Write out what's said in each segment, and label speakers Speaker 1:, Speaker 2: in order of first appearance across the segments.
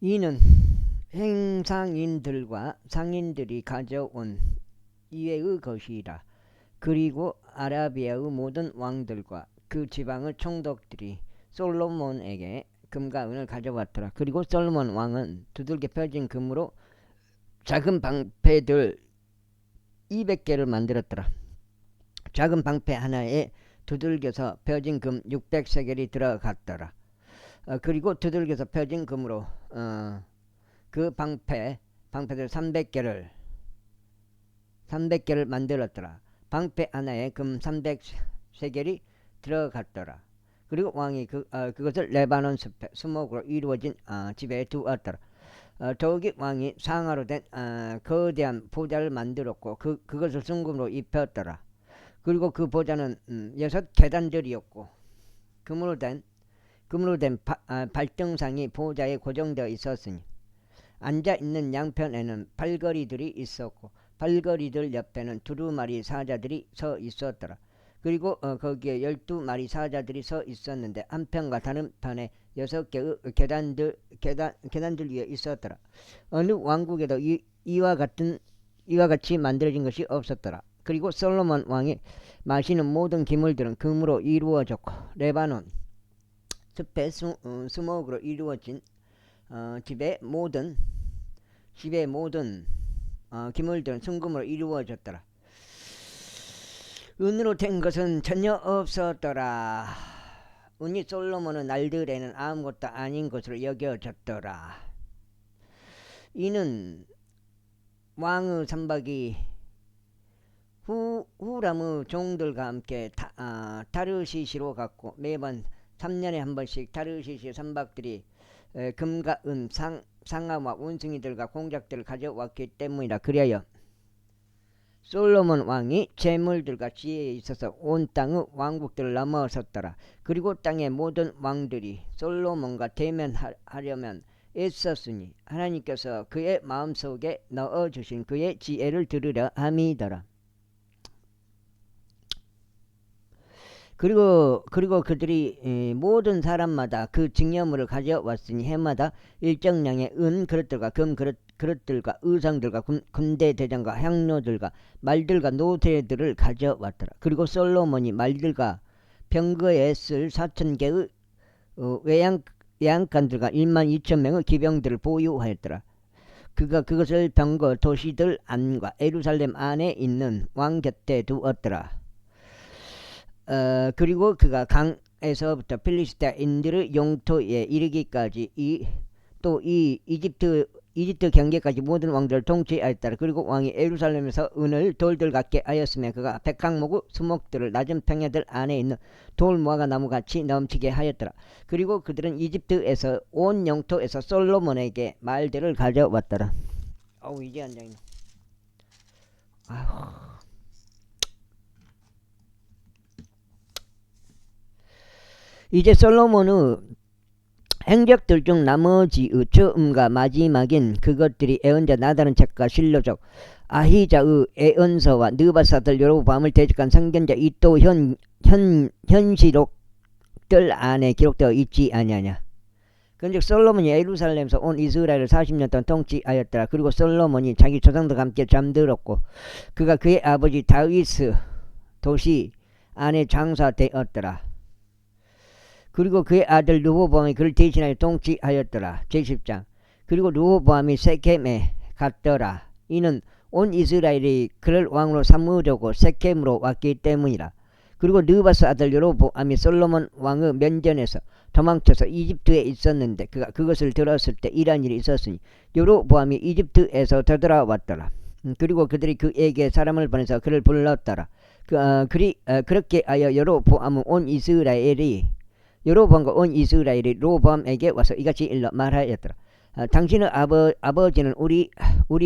Speaker 1: 이는 행상인들과 상인들이 가져온 이외의 것이라. 그리고 아라비아의 모든 왕들과 그 지방의 총독들이 솔로몬에게 금과 은을 가져왔더라. 그리고 솔로몬 왕은 두들겨 펴진 금으로 작은 방패들 200개를 만들었더라. 작은 방패 하나에 두들겨서 펴진 금 600세겔이 들어갔더라. 그리고 두들겨서 펴진 금으로 그 방패들 300개를 만들었더라. 방패 하나에 금 300세겔이 들어갔더라. 그리고 왕이 그것을 레바논 숲에 수목으로 이루어진 집에 두었더라. 더욱이 왕이 상아로 된 거대한 보좌를 만들었고 그것을 순금으로 입혔더라. 그리고 그 보좌는 6계단들이었고 금으로 된 발등상이 보좌에 고정되어 있었으니 앉아있는 양편에는 팔걸이들이 있었고 팔걸이들 옆에는 두루마리 사자들이 서 있었더라. 그리고 거기에 12마리 사자들이 서 있었는데 한편과 다른 편에 6개의 계단들 위에 있었더라. 어느 왕국에도 이와 같이 만들어진 것이 없었더라. 그리고 솔로몬 왕이 마시는 모든 기물들은 금으로 이루어졌고 레바논 숲의 수목으로 이루어진 집의 모든 기물들은 순금으로 이루어졌더라. 은으로 된 것은 전혀 없었더라. 은이 솔로몬의 날들에는 아무것도 아닌 것으로 여겨졌더라. 이는 왕의 선박이 후람의 종들과 함께 타르시시로 갔고 매번 3년에 한 번씩 타르시시 선박들이 금과 은, 상아와 원숭이들과 공작들을 가져왔기 때문이라. 그리하여 솔로몬 왕이 재물들과 지혜에 있어서 온 땅의 왕국들을 넘어섰더라. 그리고 땅의 모든 왕들이 솔로몬과 대면하려면 애썼으니 하나님께서 그의 마음속에 넣어주신 그의 지혜를 들으려 함이더라. 그리고 그들이 모든 사람마다 그 증여물을 가져왔으니 해마다 일정량의 은 그릇들과 금 그릇들과 의상들과 군대 대장과 향료들과 말들과 노새들을 가져왔더라. 그리고 솔로몬이 말들과 병거에 쓸 4,000개의 외양간들과 12,000명의 기병들을 보유하였더라. 그가 그것을 병거 도시들 안과 예루살렘 안에 있는 왕 곁에 두었더라. 그리고 그가 강에서부터 필리스타인들의 영토에 이르기까지 이 이집트 경계까지 모든 왕들을 통치하였더라. 그리고 왕이 예루살렘에서 은을 돌들 같게 하였으며 그가 백항목의 수목들을 낮은 평야들 안에 있는 돌무화과 나무같이 넘치게 하였더라. 그리고 그들은 이집트에서 온 영토에서 솔로몬에게 말들을 가져왔더라. 이제 한 장이네. 이제 솔로몬의 행적들 중 나머지의 처음과 마지막인 그것들이 예언자 나다른 책과 실로적 아히자의 예언서와 느바사들 여로보암을 대적한 선견자 이또 현시록들 안에 기록되어 있지 아니하냐. 그런즉 솔로몬이 예루살렘에서 온 이스라엘을 40년 동안 통치하였더라. 그리고 솔로몬이 자기 조상들과 함께 잠들었고 그가 그의 아버지 다윗의 도시 안에 장사되었더라. 그리고 그의 아들 르호보암이 그를 대신하여 통치하였더라. 제10장. 그리고 르호보암이 세켐에 갔더라. 이는 온 이스라엘이 그를 왕으로 삼으려고 세켐으로 왔기 때문이라. 그리고 느바스 아들 여로보암이 솔로몬 왕의 면전에서 도망쳐서 이집트에 있었는데 그가 그것을 들었을 때 이러한 일이 있었으니 여로보암이 이집트에서 되돌아왔더라. 그리고 그들이 그에게 사람을 보내서 그를 불렀더라. 그렇게 하여 여로보암은 여로보암과 온 이스라엘이 로보암에게 와서 이같이 일러 말하였더라. 당신의 아버지는 우리의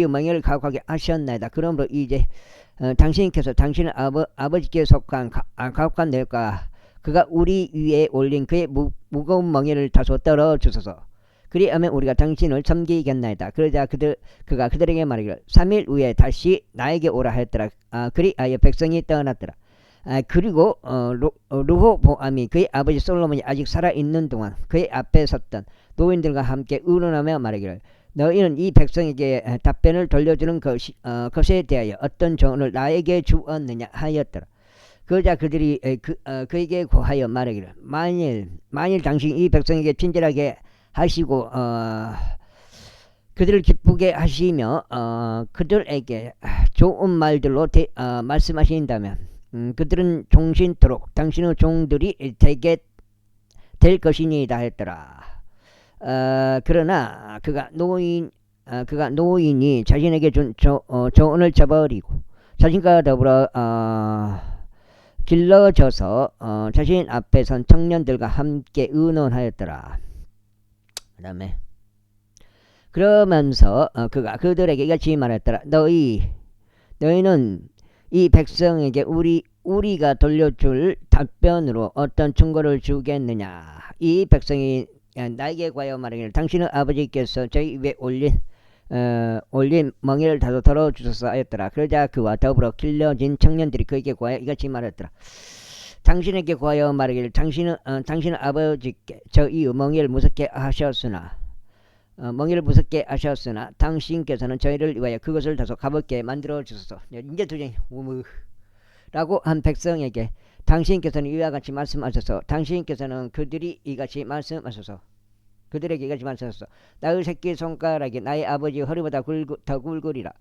Speaker 1: 명예를 가혹하게 하셨나이다. 그러므로 이제 당신께서 당신의 아버지께 속한 가혹한 뇌과 그가 우리 위에 올린 그의 무거운 멍에를 다소 떨어주소서. 그리하면 우리가 당신을 섬기겠나이다. 그러자 그가 그들에게 말하기를 3일 후에 다시 나에게 오라 하였더라. 그리하여 백성이 떠났더라. 그리고 르호보암이 그의 아버지 솔로몬이 아직 살아있는 동안 그의 앞에 섰던 노인들과 함께 의논하며 말하기를 너희는 이 백성에게 답변을 돌려주는 것에 대하여 어떤 조언을 나에게 주었느냐 하였더라. 그러자 그들이 그에게 고하여 말하기를 만일 당신이 이 백성에게 친절하게 하시고 그들을 기쁘게 하시며 그들에게 좋은 말들로 말씀하신다면 그들은 종신토록 당신의 종들이 되게 될 것이니이다 했더라. 그러나 그가 노인이 자신에게 준 조언을 저버리고 자신과 더불어 길러져서 자신 앞에 선 청년들과 함께 의논하였더라. 그 다음에 그러면서 그가 그들에게 이같이 말했더라. 너희는 이 백성에게 우리가 돌려줄 답변으로 어떤 충고를 주겠느냐. 이 백성이 나에게 과여 말하기를 당신의 아버지께서 저희 입에 올린 멍에를 다소 덜어주소서 하였더라. 그러자 그와 더불어 길러진 청년들이 그에게 과여 이같이 말했더라. 당신에게 과여 말하기를 당신의 아버지께 저희 멍에를 무섭게 하셨으나 당신께서는 저희를 위하여 그것을 다소 가볍게 만들어 주소서. 이제 도저히 라고 한 백성에게 당신께서는 이와 같이 말씀하셔서 당신께서는 그들에게 이같이 말씀하셔서 나의 새끼 손가락이 나의 아버지 허리보다 더 굵으리라.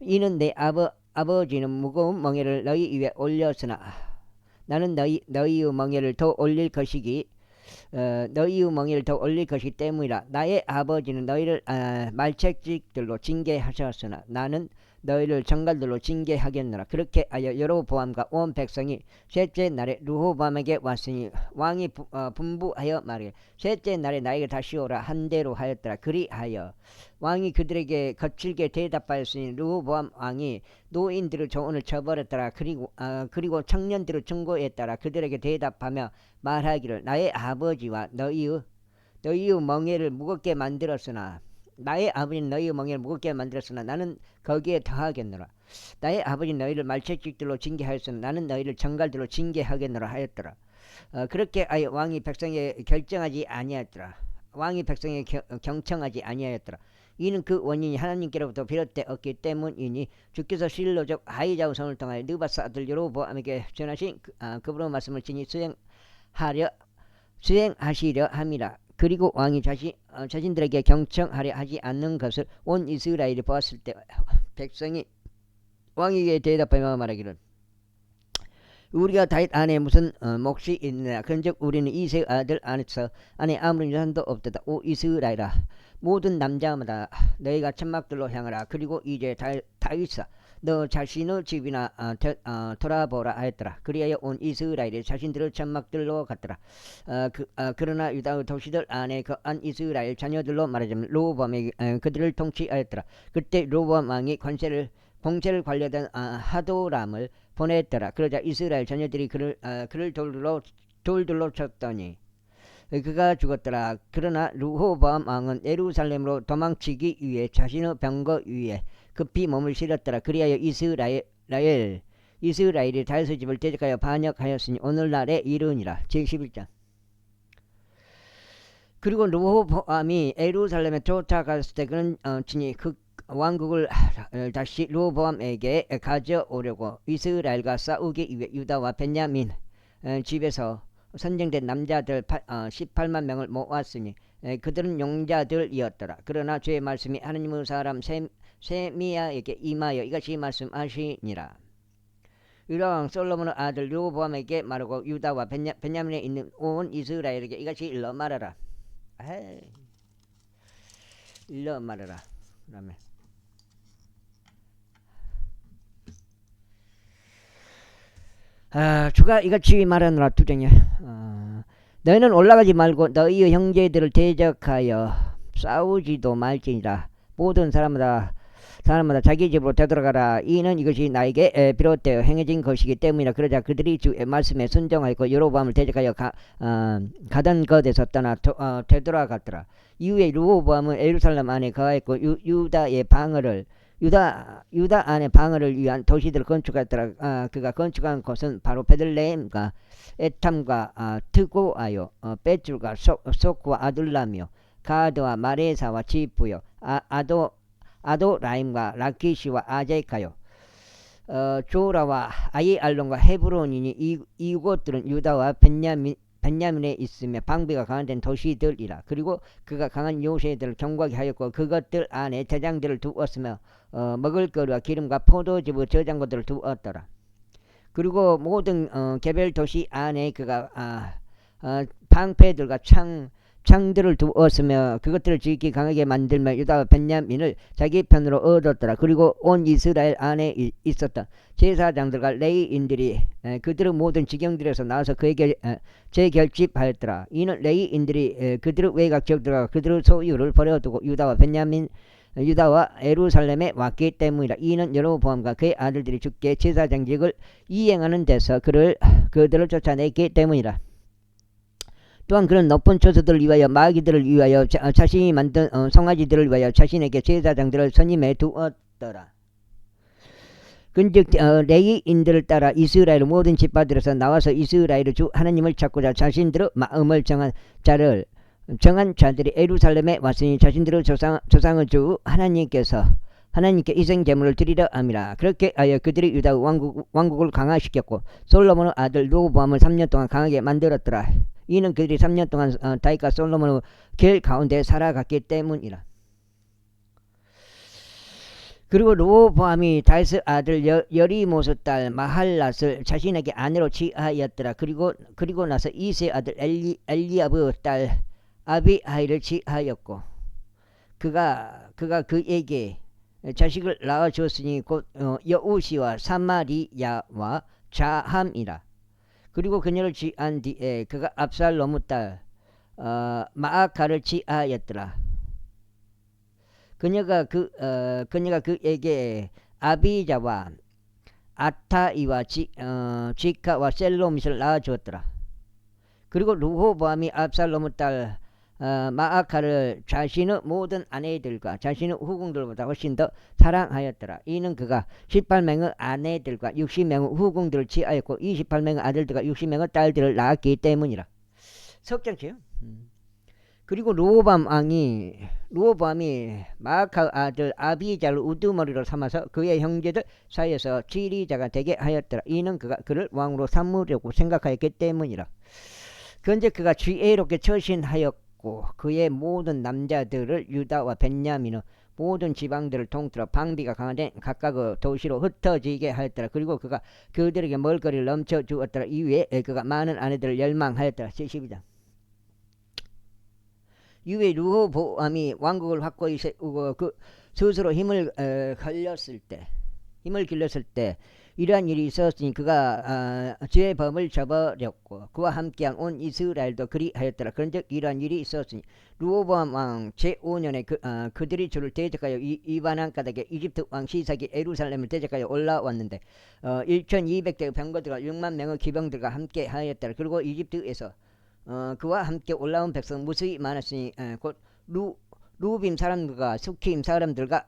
Speaker 1: 이는 내 아버지는 무거운 멍에를 너희 위에 올렸으나 나는 너희의 멍에를 더 올릴 것이기 때문이라. 나의 아버지는 너희를 말책직들로 징계하셨으나 나는 너희를 정갈들로 징계하겠노라. 그렇게 하여 여로보암과 온 백성이 셋째 날에 르호보암에게 왔으니 왕이 분부하여 말하기를 셋째 날에 나에게 다시 오라 한대로 하였더라. 그리하여 왕이 그들에게 거칠게 대답하였으니 르호보암 왕이 노인들의 조언을 저버렸더라. 그리고 청년들의 충고에 따라 그들에게 대답하며 말하기를 나의 아버지와 너희의 멍에를 무겁게 만들었으나 나의 아버지는 너희의 멍에를 무겁게 만들었으나 나는 거기에 더하겠노라. 나의 아버지는 너희를 말책직들로 징계하였으나 나는 너희를 정갈들로 징계하겠노라 하였더라. 그렇게 하여 왕이 백성에 결정하지 아니하였더라. 왕이 백성에 경청하지 아니하였더라. 이는 그 원인이 하나님께로부터 비롯되었기 때문이니 주께서 실로적 아히자의 손을 통하여 느바스 아들 여로보암에게 전하신 그분의 말씀을 친히 수행하시려 함이라. 그리고 왕이 자신들에게 경청하려 하지 않는 것을 온 이스라엘이 보았을 때 백성이 왕에게 대답하며 말하기를 우리가 다윗 안에 무슨 몫이 있느냐. 그런즉 우리는 이세 아들 안에서 안에 아무런 유산도 없도다. 오 이스라엘아 모든 남자마다 너희가 천막들로 향하라. 그리고 이제 다윗아 너 자신의 집이나 돌아보라 하였더라. 그리하여 온 이스라엘이 자신들의 천막들로 갔더라. 그러나 유다의 도시들 안에 거한 이스라엘 자녀들로 말하자면 르호보암이 그들을 통치하였더라. 그때 르호보암 왕이 공세를 관리하던 하도람을 보냈더라. 그러자 이스라엘 자녀들이 그를 돌들로 쳤더니 그가 죽었더라. 그러나 르호보암 왕은 예루살렘으로 도망치기 위해 자신의 병거 위에 급히 몸을 실었더라. 그리하여 이스라엘이 다윗의 집을 대적하여 반역하였으니 오늘날에 이르니라. 제11장. 그리고 르호보암이 예루살렘에 쫓아갔을 때 그는 친히 그 왕국을 다시 르호보암에게 가져오려고 이스라엘과 싸우기 위해 유다와 베냐민 집에서 선정된 남자들 18만 명을 모았으니 그들은 용자들이었더라. 그러나 주의 말씀이 하나님의 사람 세미야에게 임하여 이같이 말씀하시니라. 유다왕 솔로몬의 아들 르호보암에게 말하고 유다와 베냐민에 있는 온 이스라엘에게 이같이 일러 말하라. 일러 말하라. 그다음에 주가 이같이 말하노라. 두장이야. 너희는 올라가지 말고 너희의 형제들을 대적하여 싸우지도 말지니라. 모든 사람마다 자기 집으로 되돌아가라. 이는 이것이 나에게 비롯되어 행해진 것이기 때문이라. 그러자 그들이 주의 말씀에 순종하였고 여로보암을 대적하여 가던 것에서 떠나 되돌아갔더라. 이후에 르호보암은 예루살렘 안에 거하였고 유다의 방어를 유다 안에 방어를 위한 도시들을 건축했더라. 그가 건축한 곳은 바로 베들레헴과 에탐과 트고아요, 벳줄과 소크와 아둘람이요, 가드와 마레사와 지프요, 아도라임과 라키시와 아제카요, 조라와 아이알론과 헤브론이니 이곳들은 유다와 벤야민에 있으며 방비가 강한 데는 도시들이라. 그리고 그가 강한 요새들을 경고하게 하였고 그것들 안에 대장들을 두었으며 먹을거리와 기름과 포도즙의 저장고들을 두었더라. 그리고 모든 개별 도시 안에 그가 방패들과 창들을 두었으며 그것들을 지키 강하게 만들며 유다와 벤야민을 자기 편으로 얻었더라. 그리고 온 이스라엘 안에 있었던 제사장들과 레위인들이 그들의 모든 지경들에서 나와서 그에게 재결집하였더라. 이는 레위인들이 그들의 외곽 지역들과 그들의 소유를 버려두고 유다와 예루살렘에 왔기 때문이라. 이는 여로보암과 그의 아들들이 죽게 제사장직을 이행하는 데서 그들을 쫓아냈기 때문이라. 또한 그는 높은 처소들을 위하여 마귀들을 위하여 자신이 만든 송아지들을 위하여 자신에게 제사장들을 선임해 두었더라. 근즉 레위인들을 따라 이스라엘 모든 집파들에서 나와서 이스라엘의 주 하나님을 찾고자 자신들의 마음을 정한 자들이 예루살렘에 왔으니 자신들의 조상의 주 하나님께 희생 제물을 드리려 함이라. 그렇게 하여 그들이 유다 왕국을 강화시켰고 솔로몬의 아들 르호보암을 3년 동안 강하게 만들었더라. 이는 그들이 3년 동안 다윗과 솔로몬의 길 가운데 살아갔기 때문이라. 그리고 르호보암이 다윗의 아들 여리모스 딸 마할랏을 자신에게 아내로 취하였더라. 그리고 나서 이세의 아들 엘리압의 딸 아비하일을 취하였고 그가 그에게 자식을 낳아주었으니 곧 여우시와 사마리야와 자함이라. 그리고 그녀를 취한 뒤에 그가 압살롬의 딸 마아카를 취하였더라. 그녀가 그에게 아비자와 아타이와 지카와 셀로밋을 낳아주었더라. 그리고 르호보암이 압살롬의 딸 마아카를 자신의 모든 아내들과 자신의 후궁들보다 훨씬 더 사랑하였더라. 이는 그가 18명의 아내들과 60명의 후궁들을 취하였고 28명의 아들들과 60명의 딸들을 낳았기 때문이라. 석장치요. 그리고 르호보암이 마아카 아들 아비자를 우두머리로 삼아서 그의 형제들 사이에서 지리자가 되게 하였더라. 이는 그가 그를 왕으로 삼으려고 생각하였기 때문이라. 그런데 그가 지혜롭게 처신하였고 그의 모든 남자들을 유다와 벤야민의 모든 지방들을 통틀어 방비가 강한 각각의 도시로 흩어지게 하였더라. 그리고 그가 그들에게 먹을거리를 넘쳐주었더라. 이후에 그가 많은 아내들을 열망하였더라. 72장. 이후에 르호보암이 왕국을 확고히 세우고 그 스스로 힘을 길렀을 때 이러한 일이 있었으니 그가 죄의 범을 저버렸고 그와 함께한 온 이스라엘도 그리하였더라. 그런즉 이러한 일이 있었으니 르호보암 왕 제5년에 그들이 주를 대적하여 이반한 까닭에 이집트 왕 시삭이 예루살렘을 대적하여 올라왔는데 1200대의 병거들과 6만 명의 기병들과 함께 하였더라. 그리고 이집트에서 그와 함께 올라온 백성 무수히 많았으니 곧 루빔 사람들과 수킴 사람들과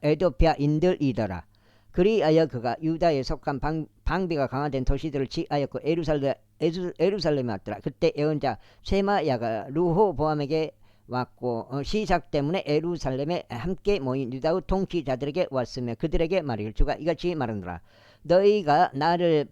Speaker 1: 에도피아인들이더라. 그리하여 그가 유다에 속한 방비가 강화된 도시들을 취하였고 예루살렘에 왔더라. 그때 예언자 세마야가 르호보암에게 왔고 시삭 때문에 예루살렘에 함께 모인 유다의 통치자들에게 왔으며 그들에게 말하기를 주가 이같이 말하노라. 너희가 나를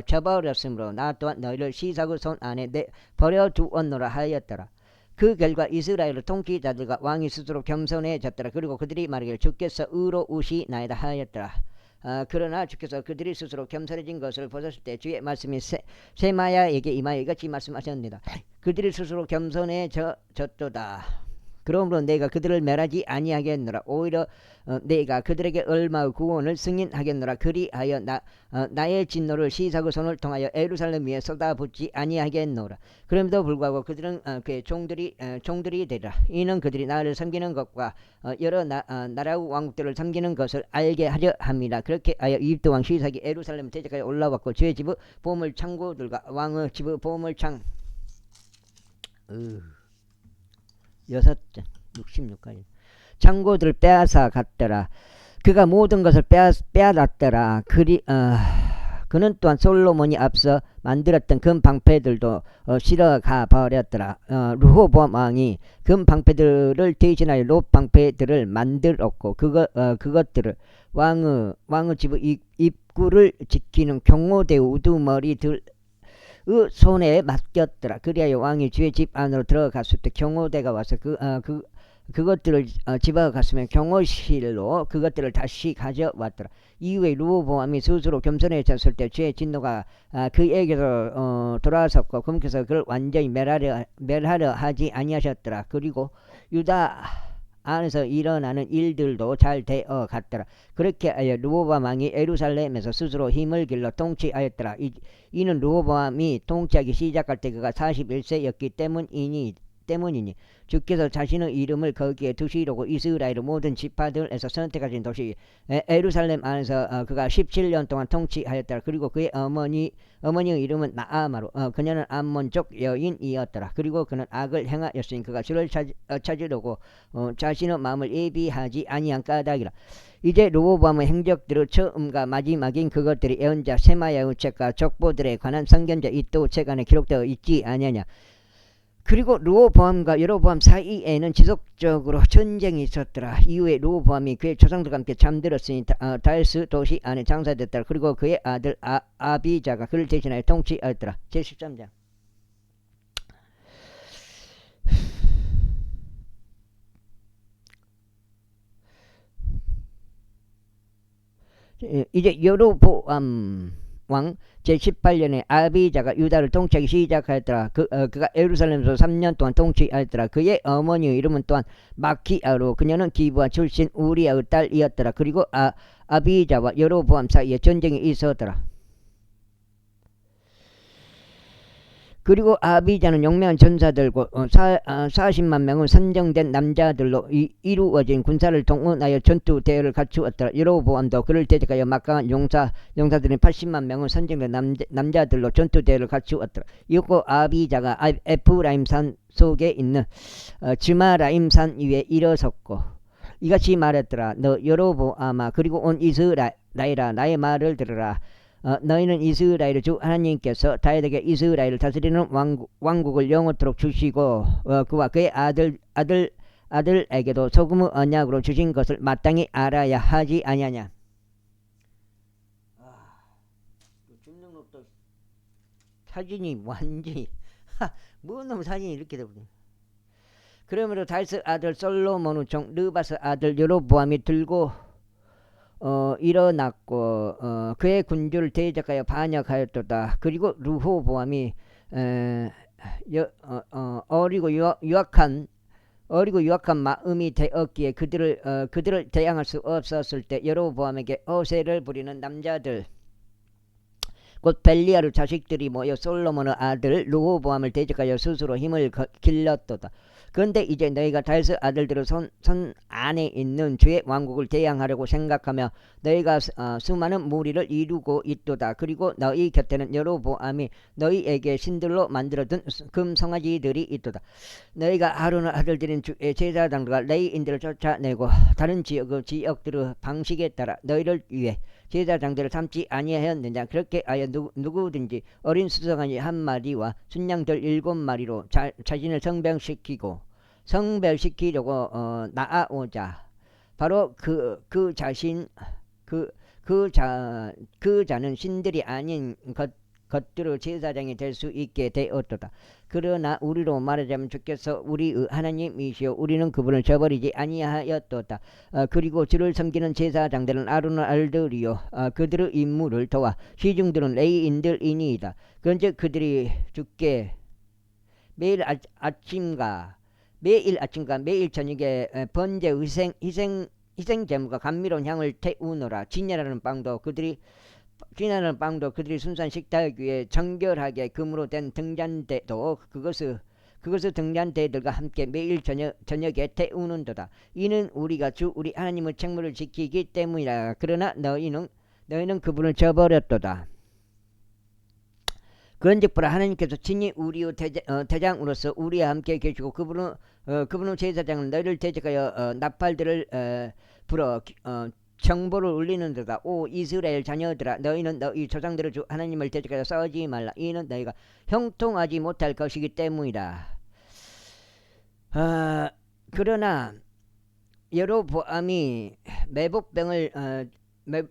Speaker 1: 저버렸으므로 나 또한 너희를 시삭의 손 안에 버려두었노라 하였더라. 그 결과 이스라엘의 통치자들과 왕이 스스로 겸손해졌더라. 그리고 그들이 말하기를 주께서 의로우시나이다 하였더라. 그러나 주께서 그들이 스스로 겸손해진 것을 보셨을 때 주의 말씀이 세마야에게 임하여 이같이 말씀하셨습니다. 그들이 스스로 겸손해졌도다. 그러므로 내가 그들을 멸하지 아니하겠노라. 오히려 내가 그들에게 얼마의 구원을 승인하겠노라. 그리하여 나의 진노를 시삭의 손을 통하여 예루살렘 위에 쏟아붓지 아니하겠노라. 그럼에도 불구하고 그들은 그의 종들이 되리라. 이는 그들이 나를 섬기는 것과 여러 나라의 왕국들을 섬기는 것을 알게 하려 함이라. 그렇게 하여 이집트 왕 시삭이 예루살렘 대적하여 올라왔고 주의 집의 보물 창고들과 왕의 집의 보물창 66가지 창고들을 빼앗아 갔더라. 그가 모든 것을 빼앗았더라. 그는 또한 솔로몬이 앞서 만들었던 금 방패들도 실어가 버렸더라. 르호보암 왕이 금 방패들을 대신하여 롯 방패들을 만들었고 그것들을 왕의 집 입구를 지키는 경호대 우두머리들 손에 맡겼더라. 그리하여 왕이 주의 집 안으로 들어갔을 때 경호대가 와서 그것들을 집어갔으면 경호실로 그것들을 다시 가져왔더라. 이후에 르호보암이 스스로 겸손해졌을 때 주의 진노가 그에게서 돌아섰고 그분께서 그를 완전히 멸하려 하지 아니하셨더라. 그리고 유다 안에서 일어나는 일들도 잘 되어 갔더라. 그렇게 하여 르호보암 왕이 예루살렘에서 스스로 힘을 길러 통치하였더라. 이는 르호보암이 통치하기 시작할 때 그가 41세였기 때문이니 주께서 자신의 이름을 거기에 두시려고 이스라엘의 모든 지파들에서 선택하신 도시 예루살렘 안에서 그가 17년 동안 통치하였더라. 그리고 그의 어머니의 이름은 나아마로 그녀는 암몬족 여인이었더라. 그리고 그는 악을 행하였으니 그가 주를 찾으려고 자신의 마음을 예비하지 아니한 까닭이라. 이제 르호보암의 행적들의 처음과 마지막인 그것들이 예언자 세마야의 책과 족보들에 관한 선견자 이도 책 안에 기록되어 있지 아니하냐. 그리고 르호보암과 여로보암 사이에는 지속적으로 전쟁이 있었더라. 이후에 르호보암이 그의 조상들과 함께 잠들었으니 다스 도시 안에 장사됐더라. 그리고 그의 아들 아비자가 그를 대신하여 통치하였더라. 제13장. 이제 여로보암 왕 제18년에 아비자가 유다를 통치하기 시작하였더라. 그가 예루살렘에서 3년 동안 통치하였더라. 그의 어머니의 이름은 또한 마키아로 그녀는 기브아 출신 우리아의 딸이었더라. 그리고 아비자와 여로보암 사이에 전쟁이 있었더라. 그리고 아비자는 용맹한 전사들과 40만 명의 선정된 남자들로 이루어진 군사를 동원하여 전투 대열을 갖추었더라. 여로보암도 그를 대적하여 막강한 용사들인 80만 명의 선정된 남자들로 전투 대열을 갖추었더라. 이후 아비자가 에프라임 산 속에 있는 즈마라임 산 위에 일어섰고 이같이 말했더라. 너 여로보암아 그리고 온 이스라엘아 나의 말을 들으라. 너희는 이스라엘 주 하나님께서 다윗에게 이스라엘을 다스리는 왕국을 영원토록 주시고 그와 그의 아들에게도 소금의 언약으로 주신 것을 마땅히 알아야 하지 아니하냐. 주민등록도 사진이 완전히 뭔 놈 사진이 이렇게 되거든. 그러므로 다윗의 아들 솔로몬의 종 르바스 아들 여로보암이 들고 일어났고 그의 군주를 대적하여 반역하였도다. 그리고 르호보암이 어리고 유약한 마음이 되었기에 그들을 대항할 수 없었을 때 여로보암에게 어세를 부리는 남자들 곧 벨리아르 자식들이 모여 솔로몬의 아들 르호보암을 대적하여 스스로 힘을 길렀도다. 그런데 이제 너희가 다윗의 아들들의 손 안에 있는 주의 왕국을 대항하려고 생각하며 너희가 수많은 무리를 이루고 있도다. 그리고 너희 곁에는 여로보암이 너희에게 신들로 만들어둔 금송아지들이 있도다. 너희가 아론의 아들들인 주의 제사장들과 레위인들을 쫓아내고 다른 지역들의 방식에 따라 너희를 위해 제사장들을 삼지 아니하였느냐. 그렇게 하여 누구든지 어린 수송아지 한 마리와 순양들 7마리로 자신을 성별시키려고 나아오자. 바로 그 자는 신들이 아닌 것들의 제사장이 될 수 있게 되었도다. 그러나 우리로 말하자면 주께서 우리의 하나님이시오 우리는 그분을 저버리지 아니하였도다. 그리고 주를 섬기는 제사장들은 아론의 아들이요 그들의 임무를 도와 시중들은 레위인들이니이다. 그런즉 그들이 주께 매일 아침과 매일 저녁에 번제 희생 제물과 감미로운 향을 태우노라. 진야라는 빵도 그들이 순수한 식탁 위에 정결하게 금으로 된 등잔대도 그것을 등잔대들과 함께 매일 저녁에 태우는도다. 이는 우리가 우리 하나님의 책무를 지키기 때문이라. 그러나 너희는 그분을 저버렸도다. 그런즉 보라 하나님께서 친히 우리의 대장으로서 우리와 함께 계시고 그분의 제사장은 너희를 대적하여 나팔들을 불어 정보를 울리는 데다. 오 이스라엘 자녀들아, 너희는 너희 조상들의 주 하나님을 대적하여 싸우지 말라. 이는 너희가 형통하지 못할 것이기 때문이다. 그러나 여로보암이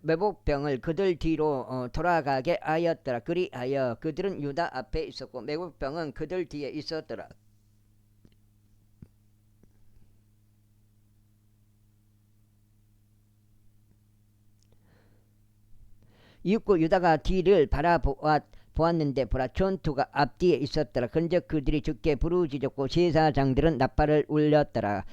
Speaker 1: 매복병을 그들 뒤로 돌아가게 하였더라. 그리하여 그들은 유다 앞에 있었고 매복병은 그들 뒤에 있었더라. 이윽고 유다가 뒤를 보았는데 보라, 전투가 앞뒤에 있었더라. 근즉 그들이 죽게 부르짖었고 제사장들은 나팔을 울렸더라.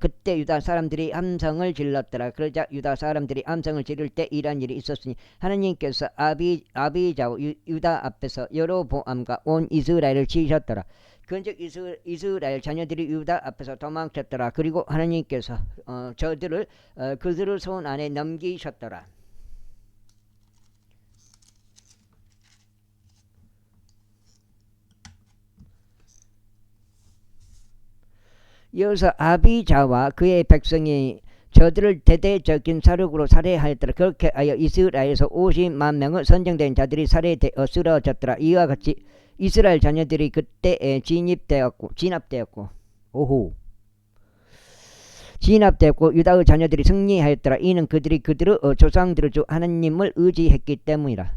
Speaker 1: 그때 유다 사람들이 함성을 질렀더라. 그러자 유다 사람들이 함성을 지를 때 이런 일이 있었으니 하나님께서 아비자와 유다 앞에서 여로보암과 온 이스라엘을 치셨더라. 근즉 이스라엘 자녀들이 유다 앞에서 도망쳤더라. 그리고 하나님께서 저들을 그들의 손 안에 넘기셨더라. 이어서 아비자와 그의 백성이 저들을 대대적인 사륙으로 살해하였더라. 그렇게 하여 이스라엘에서 50만 명의 선정된 자들이 살해되어 쓰러졌더라. 이와 같이 이스라엘 자녀들이 그때에 진압되었고 유다의 자녀들이 승리하였더라. 이는 그들이 그들의 조상들의 주 하나님을 의지했기 때문이라.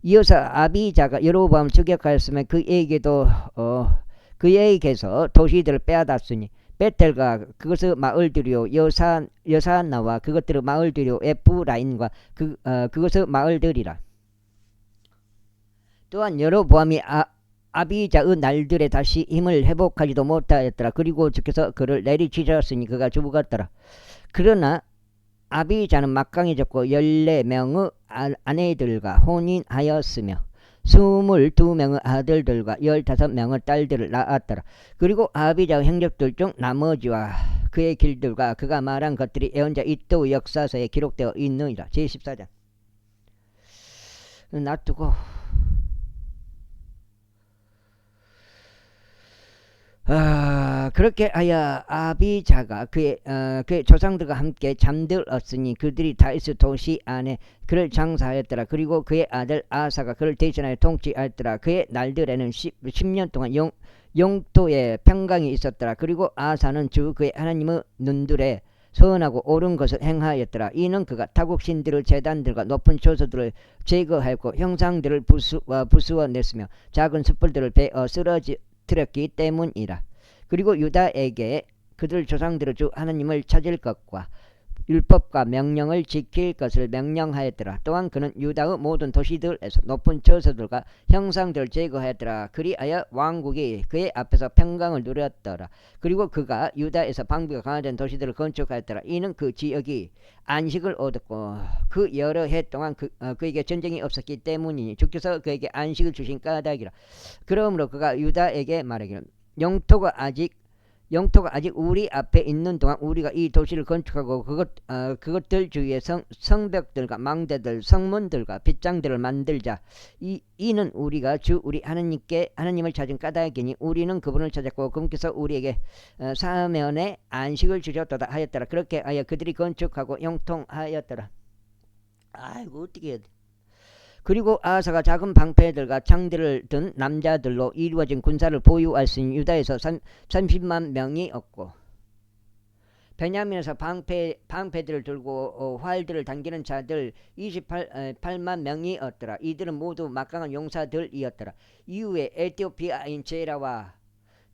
Speaker 1: 이어서 아비자가 여로보암을 추격하였으면 그에게서 도시들을 빼앗았으니 베텔과 그것의 마을들이요, 여사나와 그것들의 마을들이요, 에프라임과 그것의 마을들이라. 또한 여로보암이 아비자의 날들에 다시 힘을 회복하지도 못하였더라. 그리고 주께서 그를 내리치셨으니 그가 죽었더라. 그러나 아비자는 막강해졌고 14명의 아내들과 혼인하였으며 22명의 아들들과 15명의 딸들을 낳았더라. 그리고 아비자의 행적들 중 나머지와 그의 길들과 그가 말한 것들이 예언자 이도 역사서에 기록되어 있느니라. 제14장. 놔두고 그렇게 하여 아비자가 그의 조상들과 함께 잠들었으니 그들이 다윗의 도시 안에 그를 장사하였더라. 그리고 그의 아들 아사가 그를 대신하여 통치하였더라. 그의 날들에는 10년 동안 영토에 평강이 있었더라. 그리고 아사는 주 그의 하나님의 눈들에 선하고 옳은 것을 행하였더라. 이는 그가 타국신들의 제단들과 높은 초소들을 제거하였고 형상들을 부수어냈으며 작은 숯불들을 베어 쓰러뜨렸기 때문이라. 그리고 유다에게 그들 조상들의 주 하나님을 찾을 것과 율법과 명령을 지킬 것을 명령하였더라. 또한 그는 유다의 모든 도시들에서 높은 처소들과 형상들을 제거하였더라. 그리하여 왕국이 그의 앞에서 평강을 누렸더라. 그리고 그가 유다에서 방비가 강화된 도시들을 건축하였더라. 이는 그 지역이 안식을 얻었고 그 여러 해 동안 그에게 전쟁이 없었기 때문이니 주께서 그에게 안식을 주신 까닭이라. 그러므로 그가 유다에게 말하기를 영토가 아직 우리 앞에 있는 동안 우리가 이 도시를 건축하고 그것들 주위에 성벽들과 망대들, 성문들과 빗장들을 만들자. 이는 우리가 우리 하나님을 찾은 까닭이니 우리는 그분을 찾았고 그분께서 우리에게 사면에 안식을 주셨도다 하였더라. 그렇게 하여 그들이 건축하고 형통하였더라. 아이고 어떻게 해야 돼. 그리고 아사가 작은 방패들과 창들을 든 남자들로 이루어진 군사를 보유할 수 있는 유다에서 30만 명이 없고 베냐민에서 방패들을 들고 활들을 당기는 자들 28만 명이 없더라. 이들은 모두 막강한 용사들이었더라. 이후에 에티오피아인 제라가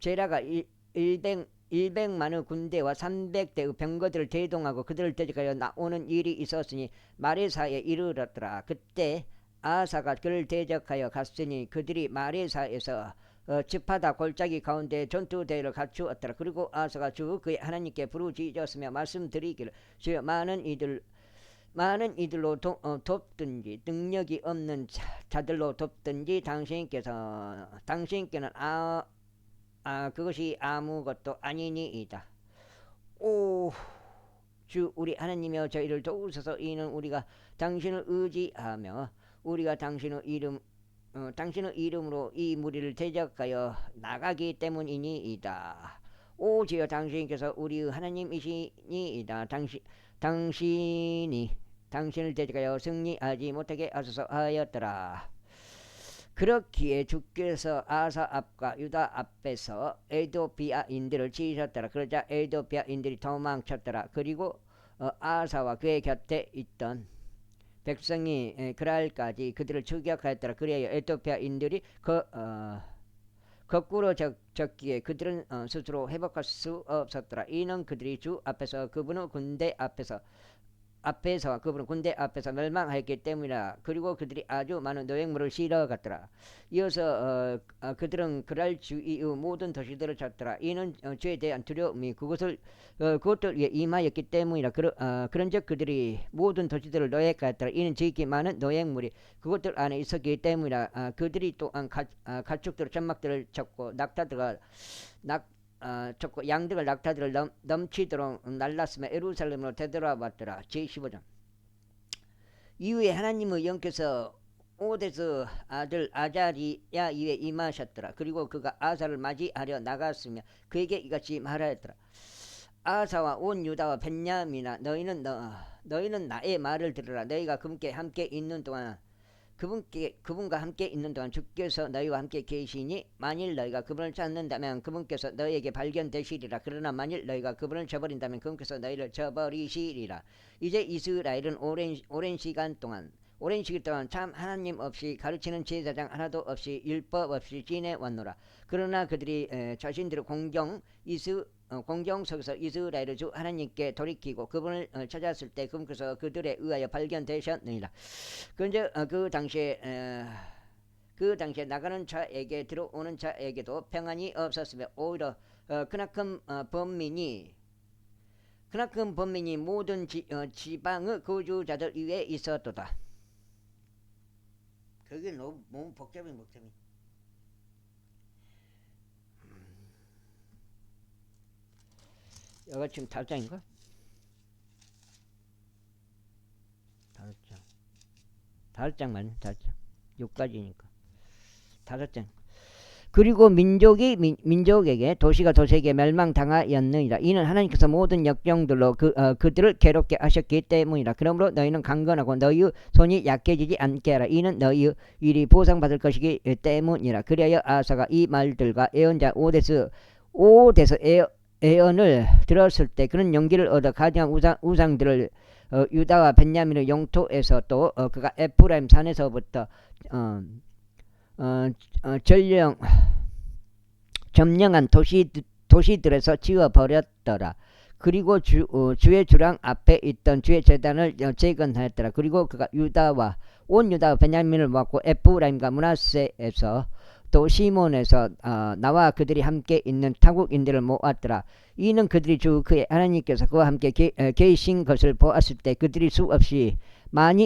Speaker 1: 100만의 군대와 300대의 병거들을 대동하고 그들을 대적하여 나오는 일이 있었으니 마레사에 이르렀더라. 그때 아사가 그를 대적하여 갔으니 그들이 마레사에서 즙하다 골짜기 가운데 전투대를 갖추었더라. 그리고 아사가 주 그의 하나님께 부르짖었으며 말씀드리기를 주여 많은 이들로 돕든지 능력이 없는 자들로 돕든지 당신께는 그것이 아무것도 아니니이다. 오 주 우리 하나님이여 저희를 도우소서. 이는 우리가 당신을 의지하며 우리가 당신의 이름으로 이 무리를 대적하여 나가기 때문이니이다. 오지어 당신께서 우리의 하나님이시니이다. 당신이 당신을 대적하여 승리하지 못하게 하소서 하였더라. 그렇기에 주께서 아사 앞과 유다 앞에서 에도비아인들을 치셨더라. 그러자 에도비아인들이 도망쳤더라. 그리고 아사와 그의 곁에 있던 백성이 그날까지 그들을 추격하였더라. 그래야 에도비아인들이 거꾸로 졌기에 그들은 스스로 회복할 수 없었더라. 이는 그들이 주 앞에서 그분은 군대 앞에서 그분은 군대 앞에서 멸망했기 때문이라. 그리고 그들이 아주 많은 노획물을 실어갔더라. 이어서 그들은 그날 주 이후 모든 도시들을 찾더라. 이는 죄에 대한 두려움이 그것들 위에 임하였기 때문이라. 그런즉 그들이 모든 도시들을 노획하였더라. 이는 지극히 많은 노획물이 그것들 안에 있었기 때문이라. 그들이 또한 가축들 천막들을 쳤고 쳤고 양들과 낙타들을 넘치도록 날랐으며 예루살렘으로 되돌아왔더라. 제15장. 이후에 하나님의 영께서 오데스 아들 아자리야 위에 임하셨더라. 그리고 그가 아사를 맞이하려 나갔으며 그에게 이같이 말하였더라. 아사와 온 유다와 벤야민아, 너희는 나의 말을 들으라. 너희가 함께 있는 동안 그분과 함께 있는 동안 주께서 너희와 함께 계시니 만일 너희가 그분을 찾는다면 그분께서 너희에게 발견되시리라. 그러나 만일 너희가 그분을 저버린다면 그분께서 너희를 저버리시리라. 이제 이스라엘은 오랜 시간 동안 참 하나님 없이 가르치는 제사장 하나도 없이 율법 없이 지내왔노라. 그러나 그들이 자신들의 공경 속에서 이스라엘의 주 하나님께 돌이키고 그분을 찾았을 때 그분께서 그들에 의하여 발견되셨느니라. 그런데 그 당시에 나가는 자에게 들어오는 자에게도 평안이 없었으며 오히려 크나큰 범민이 모든 지방의 거주자들 위에 있었도다. 그게 너무 복잡해. 여기가 지금 5장인가? 5장 맞네. 5장 6까지니까 5장. 그리고 민족에게 도시가 도시에게 멸망당하였느니라. 이는 하나님께서 모든 역경들로 그들을 괴롭게 하셨기 때문이라. 그러므로 너희는 강건하고 너희의 손이 약해지지 않게 하라. 이는 너희의 일이 보상받을 것이기 때문이라. 그리하여 아사가 이 말들과 예언자 오데스 예언을 들었을 때 그는 용기를 얻어 가증한 우상들을 유다와 벤야민의 영토에서 또 그가 에프라임 산에서부터 점령한 도시들에서 지어버렸더라. 그리고 주의 주랑 앞에 있던 주의 제단을 재건하였더라. 그리고 그가 온 유다와 벤야민을 모았고 에프라임과 므낫세에서 또 시몬에서 나와 그들이 함께 있는 타국인들을 모았더라. 이는 그들이 그의 하나님께서 그와 함께 계신 것을 보았을 때 그들이 수없이 많이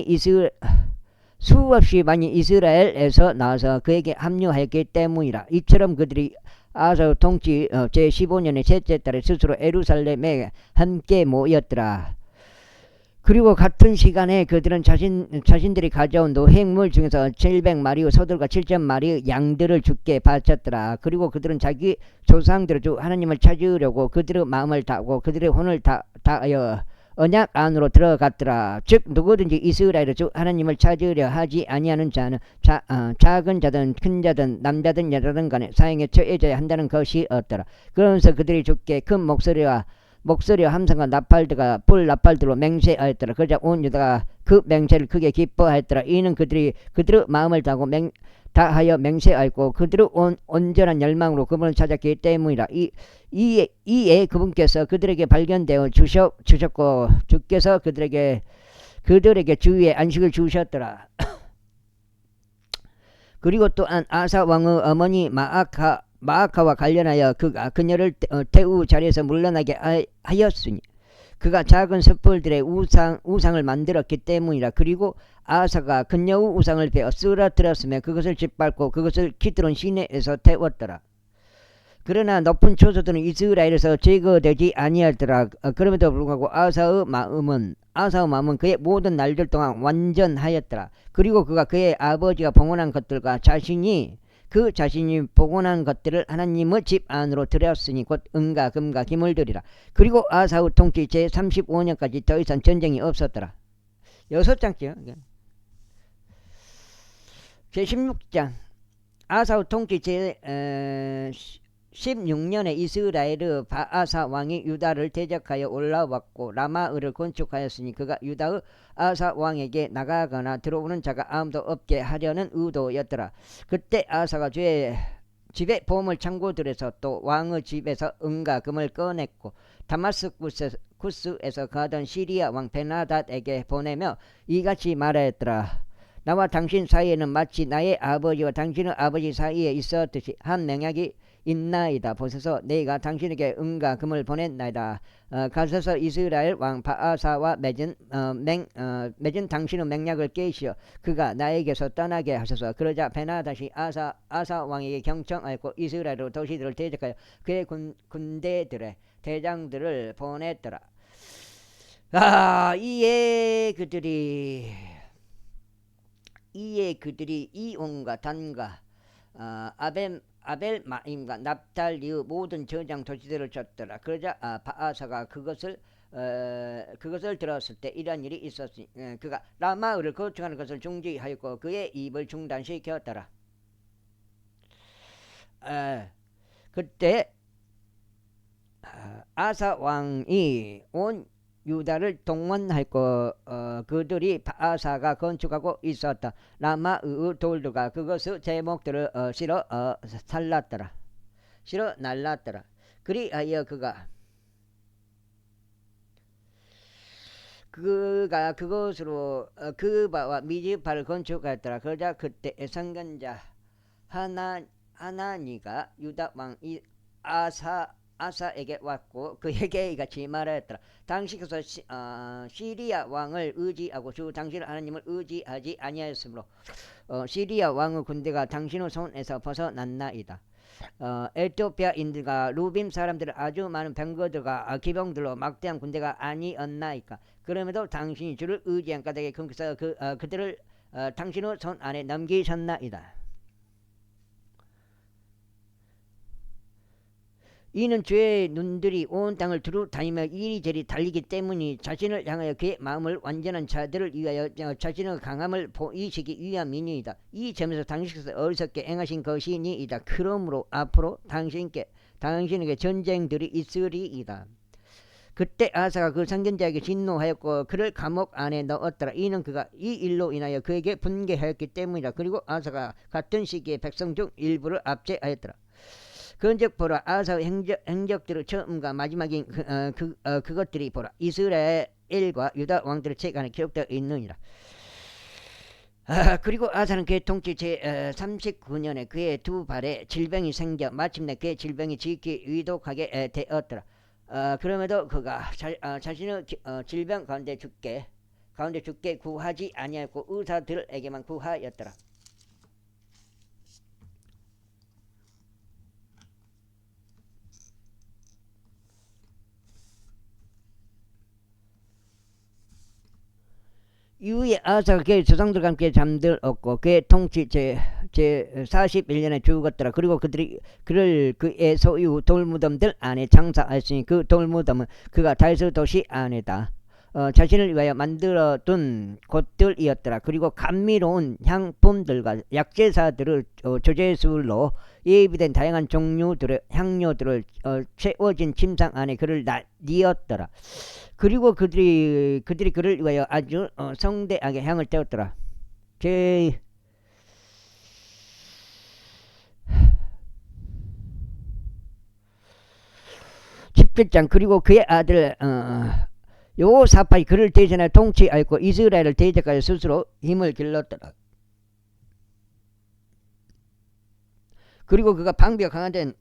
Speaker 1: 이스라엘에서 나와서 그에게 합류하였기 때문이라. 이처럼 그들이 아사 통치 제15년의 셋째 달에 스스로 예루살렘에 함께 모였더라. 그리고 같은 시간에 그들은 자신들이 가져온 노획물 중에서 700마리의 소들과 7,000마리의 양들을 주께 바쳤더라. 그리고 그들은 자기 조상들의 주 하나님을 찾으려고 그들의 마음을 다하고 그들의 혼을 다하여 언약 안으로 들어갔더라. 즉 누구든지 이스라엘의 주 하나님을 찾으려 하지 아니하는 자는 작은 자든 큰 자든 남자든 여자든 간에 사형에 처해져야 한다는 것이 없더라. 그러면서 그들이 주께 큰 목소리와 함성과 불 나팔들로 맹세하였더라. 그러자 온 유다가 그 맹세를 크게 기뻐하였더라. 이는 그들의 마음을 다하여 맹세하였고 그들의 온전한 열망으로 그분을 찾았기 때문이라. 이에 그분께서 그들에게 발견되어 주셨고 주께서 그들에게 주위에 안식을 주셨더라. 그리고 또한 아사 왕의 어머니 마아카와 관련하여 그가 그녀를 태우 자리에서 물러나게 하였으니 그가 작은 숯불들의 우상을 만들었기 때문이라. 그리고 아사가 그녀의 우상을 베어 쓰러뜨렸으며 그것을 짓밟고 그것을 기드론 시내에서 태웠더라. 그러나 높은 초소들은 이스라엘에서 제거되지 아니하더라. 그럼에도 불구하고 아사의 마음은 그의 모든 날들 동안 완전하였더라. 그리고 그가 그의 아버지가 봉헌한 것들과 자신이 그 자신이 복원한 것들을 하나님의 집 안으로 들였으니 곧 은과 금과 김을 드리라. 그리고 아사 후 통치 제35년까지 더 이상 전쟁이 없었더라. 6장째요. 제16장 아사 후 통치 제16년에 이스라엘의 바아사 왕이 유다를 대적하여 올라왔고 라마을 건축하였으니 그가 유다의 아사 왕에게 나가거나 들어오는 자가 아무도 없게 하려는 의도였더라. 그때 아사가 집에 보물 창고들에서 또 왕의 집에서 은과 금을 꺼냈고 다마스쿠스에서 가던 시리아 왕 베나닷에게 보내며 이같이 말하였더라. 나와 당신 사이에는 마치 나의 아버지와 당신의 아버지 사이에 있었듯이 한 맹약이 있나이다. 보소서 내가 당신에게 은과 금을 보냈나이다. 가셔서 이스라엘 왕 바아사와 맺은 당신의 맹약을 깨시어 그가 나에게서 떠나게 하소서. 그러자 베나닷이 아사 왕에게 경청하였고 이스라엘 도시들을 대적하여 그의 군대들의 대장들을 보냈더라. 이에 그들이 이온과 단과 아벨마임과 납달리의 모든 저장 도시들을 쳤더라. 그러자 바아사가 그것을 들었을 때 이런 일이 있었으니 그가 라마을 거쳐가는 것을 중지하였고 그의 입을 중단시켰더라. 그때 아사 왕이 온 유다를 동원하였고 그들이 바아사가 건축하고 있었다. 라마의 돌들과 그것의 제목들을 실어 날랐더라. 그리하여 그가 그것으로 그바와 미즈파를 건축하였더라. 그러자 그때 선견자 하나니가 유다 왕 아사에게 왔고 그에게 이같이 말하였더라. 당신께서 시리아 왕을 의지하고 주 당신의 하나님을 의지하지 아니하였으므로 시리아 왕의 군대가 당신의 손에서 벗어났나이다. 에티오피아인들과 루빔 사람들은 아주 많은 병거들과 기병들로 막대한 군대가 아니었나이까. 그럼에도 당신이 주를 의지한 까닭에 그께서 그들을 당신의 손 안에 넘기셨나이다. 이는 주의 눈들이 온 땅을 두루 다니며 이리저리 달리기 때문이 자신을 향하여 그의 마음을 완전한 자들을 위하여 자신의 강함을 보이시기 위함이니이다. 이 점에서 당신께서 어리석게 행하신 것이니이다. 그러므로 앞으로 당신에게 전쟁들이 있으리이다. 그때 아사가 그 선견자에게 진노하였고 그를 감옥 안에 넣었더라. 이는 그가 이 일로 인하여 그에게 분개하였기 때문이다. 그리고 아사가 같은 시기에 백성 중 일부를 압제하였더라. 그런즉 보라 아사의 행적들의 처음과 마지막인 그것들이 보라 이스라엘과 유다 왕들의 책 안에 기록되어 있느니라. 그리고 아사는 그의 통치 제39년에 그의 두 발에 질병이 생겨 마침내 그의 질병이 지극히 위독하게 되었더라. 그럼에도 그가 자신의 질병 가운데 죽게 구하지 아니하였고 의사들에게만 구하였더라. 이후에 아사가 그의 조상들과 함께 잠들었고 그의 통치 제 41년에 죽었더라. 그리고 그들이 그를 그의 소유 돌무덤들 안에 장사하였으니 그 돌무덤은 그가 다윗의 도시 안에다 자신을 위하여 만들어둔 곳들이었더라. 그리고 감미로운 향품들과 약제사들을 조제술로 예비된 다양한 종류들의 향료들을 채워진 침상 안에 그를 뉘었더라. 그리고 그들이 그를 위하여 아주 성대하게 향을 태웠더라. 17장 그리고 그의 아들 여호사밧이 그를 대신하여 통치하였고 이스라엘을 대적하여 스스로 힘을 길렀더라. 그리고 그가 방비가 강화된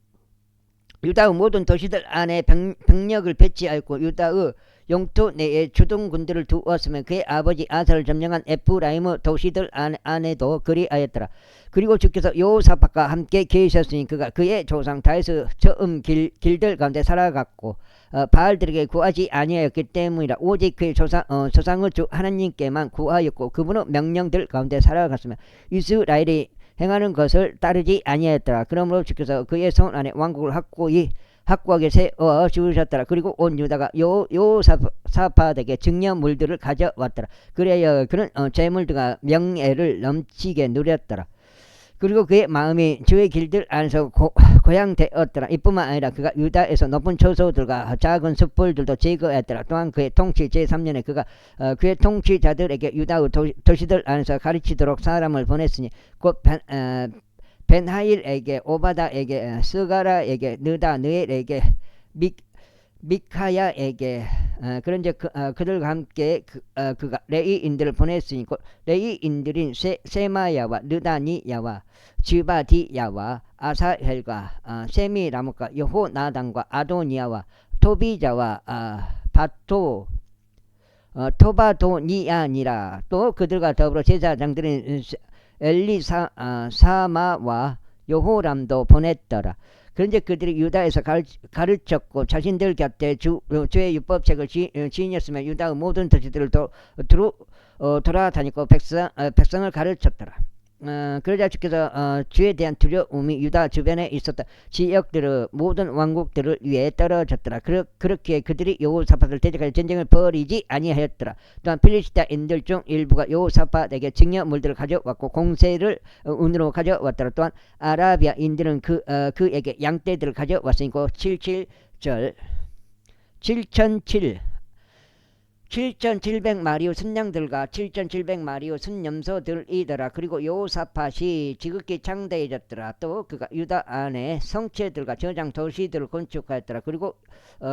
Speaker 1: 유다의 모든 도시들 안에 병력을 배치하였고 유다의 영토 내에 주둔군들을 두었으며 그의 아버지 아사를 점령한 에프라임의 도시들 안에도 그리하였더라. 그리고 주께서 여호사밧과 함께 계셨으니 그가 그의 조상 다윗의 처음 길들 가운데 살아갔고 바알들에게 구하지 아니하였기 때문이라. 오직 그의 조상의 주 하나님께만 구하였고 그분의 명령들 가운데 살아갔으며 이스라엘이 행하는 것을 따르지 아니하였더라. 그러므로 주께서 그의 손 안에 왕국을 확고하게 세워 주셨더라. 그리고 온 유다가 요사파에게 증여물들을 가져왔더라. 그래야 그는 재물들과 명예를 넘치게 누렸더라. 그리고 그의 마음이 주의 길들 안에서 고향되었더라. 이뿐만 아니라 그가 유다에서 높은 초소들과 작은 숯불들도 제거했더라. 또한 그의 통치 제3년에 그가 그의 통치자들에게 유다의 도시들 안에서 가르치도록 사람을 보냈으니 곧 벤하일에게 오바다에게 스가라에게 느다느엘에게 미카야에게 그런즉 그들과 함께 그가 레이인들을 보냈으니 레이인들인 세마야와 느다니야와 지바디야와 아사헬과 세미라목과 여호나단과 아도니아와 토비자와 토바도니아니라. 또 그들과 더불어 제사장들인 엘리사마와 여호람도 보냈더라. 그런데 그들이 유다에서 가르쳤고 자신들 곁에 주의 율법책을 지녔으며 유다의 모든 도시들을 돌아다니고 백성을 가르쳤더라. 그러자 주께서 주에 대한 두려움이 유다 주변에 있었던 지역들의 모든 왕국들을 위해 떨어졌더라. 그렇게 그들이 여호사밧을 대적하여 전쟁을 벌이지 아니하였더라. 또한 필리스타인들 중 일부가 여호사밧에게 증여물들을 가져왔고 공세를 운으로 가져왔더라. 또한 아라비아인들은 그에게 양떼들을 가져왔으니 7,700마리의 순양들과 7,700마리의 순염소들이더라. 그리고 여호사밧이 지극히 창대해졌더라. 또 그가 유다 안에 성체들과 저장 도시들을 건축하였더라. 그리고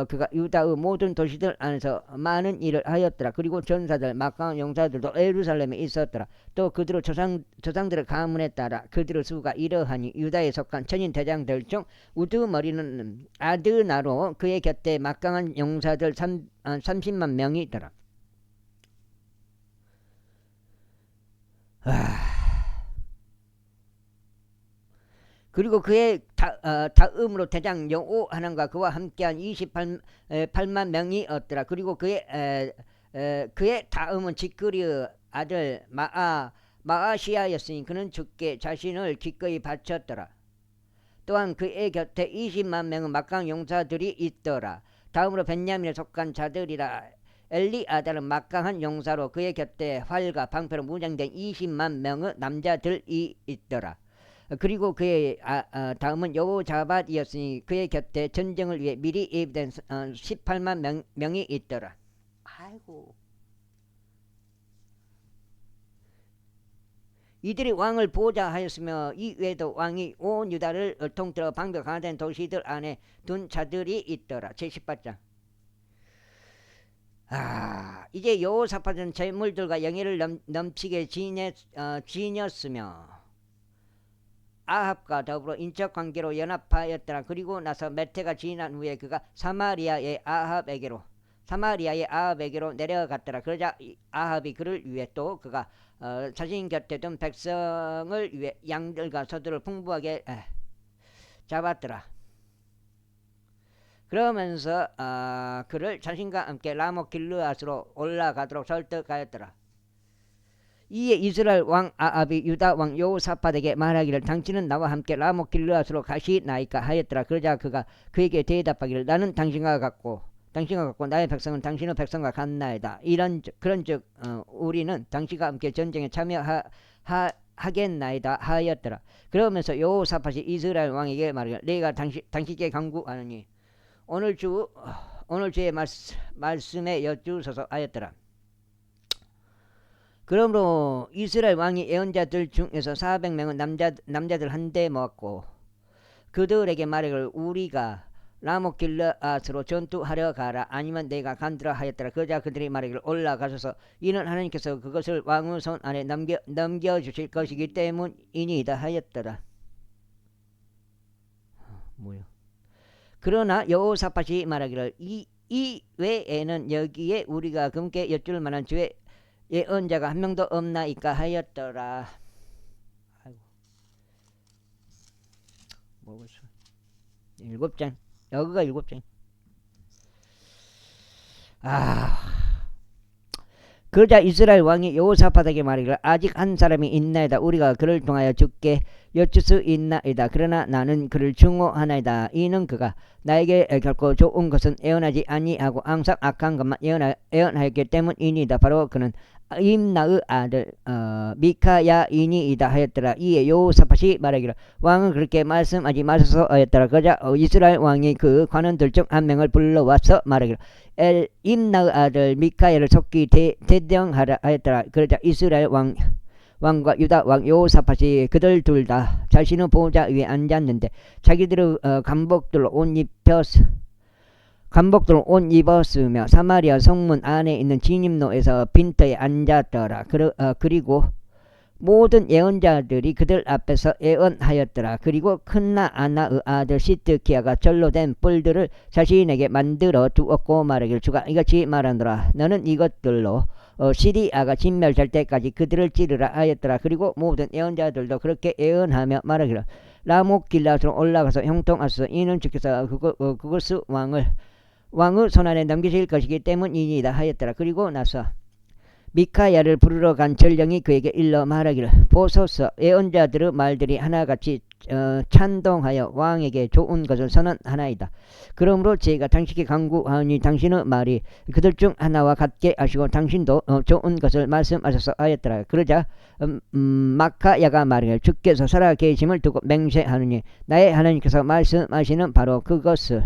Speaker 1: 그가 유다의 모든 도시들 안에서 많은 일을 하였더라. 그리고 전사들 막강한 용사들도 예루살렘에 있었더라. 또 그들의 조상들의 가문에 따라 그들의 수가 이러하니 유다에 속한 천인 대장들 중 우두머리는 아드나로 그의 곁에 막강한 용사들 30만 명이더라. 그리고 그의 다음으로 대장 여호하난과 그와 함께한 28만 명이었더라. 그리고 그의 다음은 직그리의 아들 마아시아였으니 그는 주께 자신을 기꺼이 바쳤더라. 또한 그의 곁에 20만 명의 막강 용사들이 있더라. 다음으로 벤야민에 속한 자들이라. 엘리아달은 막강한 용사로 그의 곁에 활과 방패로 무장된 20만 명의 남자들이 있더라. 그리고 그의 다음은 여호자밧이었으니 그의 곁에 전쟁을 위해 미리 예비된 18만 명이 있더라. 아이고. 이들이 왕을 보자 하였으며 이 외에도 왕이 온 유다를 통틀어 방벽 하나 된 도시들 안에 둔 자들이 있더라. 제18장. 이제 여호사밧은 재물들과 영예를 넘치게 지녔으며 아합과 더불어 인적 관계로 연합하였더라. 그리고 나서 몇 해가 지난 후에 그가 사마리아의 아합에게로 내려갔더라. 그러자 아합이 그를 위해 또 그가 자신 곁에 둔 백성을 위해 양들과 소들을 풍부하게 잡았더라. 그러면서 그를 자신과 함께 라못 길르앗으로 올라가도록 설득하였더라. 이에 이스라엘 왕 아합이 유다 왕 여호사밧에게 말하기를 당신은 나와 함께 라못 길르앗으로 가시나이까 하였더라. 그러자 그가 그에게 대답하기를 나는 당신과 같고 나의 백성은 당신의 백성과 같나이다. 그런즉 우리는 당신과 함께 전쟁에 참여하겠나이다 하였더라. 그러면서 여호사밧이 이스라엘 왕에게 말하기를 내가 당신께 간구하노니 오늘 주의 말씀에 여쭈소서 하였더라. 그러므로 이스라엘 왕이 예언자들 중에서 400명은 남자들 한데 모았고 그들에게 말하기를 우리가 라못 길르앗으로 전투하려 가라 아니면 내가 간두라 하였더라. 그러자 그들이 말하기를 올라가소서 이는 하나님께서 그것을 왕의 손 안에 넘겨주실 것이기 때문이니이다 하였더라. 그러나 여호사밧이 말하기를 이 외에는 여기에 우리가 금께 여쭐 만한 주의 예언자가 한 명도 없나이까 하였더라. 아이고. 뭐겠어? 7장. 여기가 7장. 그러자 이스라엘 왕이 여호사밧에게 말하기를 아직 한 사람이 있나이다. 우리가 그를 통하여 죽게 여쭐 수 있나이다. 그러나 나는 그를 증오하나이다. 이는 그가 나에게 결코 좋은 것은 예언하지 아니하고 항상 악한 것만 예언하였기 때문이니이다. 바로 그는 임나의 아들 미카야이니이다 하였더라. 이에 여호사밧이 말하기를 왕은 그렇게 말씀하지 마소서 하였더라. 그러자 이스라엘 왕이 그 관원들 중 한 명을 불러와서 말하기를 임나의 아들 미카야를 속기 대령하라 하였더라. 그러자 이스라엘 왕과 유다 왕 여호사밧이 그들 둘 다 자신의 보좌 위에 앉았는데 자기들의 감복들로 옷 입었으며 사마리아 성문 안에 있는 진입로에서 빈터에 앉았더라. 그리고 모든 예언자들이 그들 앞에서 예언하였더라. 그리고 큰나아나의 아들 시드기야가 절로 된 뿔들을 자신에게 만들어 두었고 말하기를 주가 이같이 말하노라. 너는 이것들로 시리아가 진멸될 때까지 그들을 찌르라 하였더라. 그리고 모든 예언자들도 그렇게 예언하며 말하기를 라못길라스로 올라가서 형통하소서. 이는 주께서 그것을 왕의 손안에 넘기실 것이기 때문이니이다 하였더라. 그리고 나서 미카야를 부르러 간 전령이 그에게 일러 말하기를 보소서 예언자들의 말들이 하나같이 찬동하여 왕에게 좋은 것을 선언하나이다. 그러므로 제가 당신께 간구하니 당신의 말이 그들 중 하나와 같게 하시고 당신도 좋은 것을 말씀하셔서 하였더라. 그러자 마카야가 말하기를 주께서 살아계심을 두고 맹세하느니 나의 하나님께서 말씀하시는 바로 그것을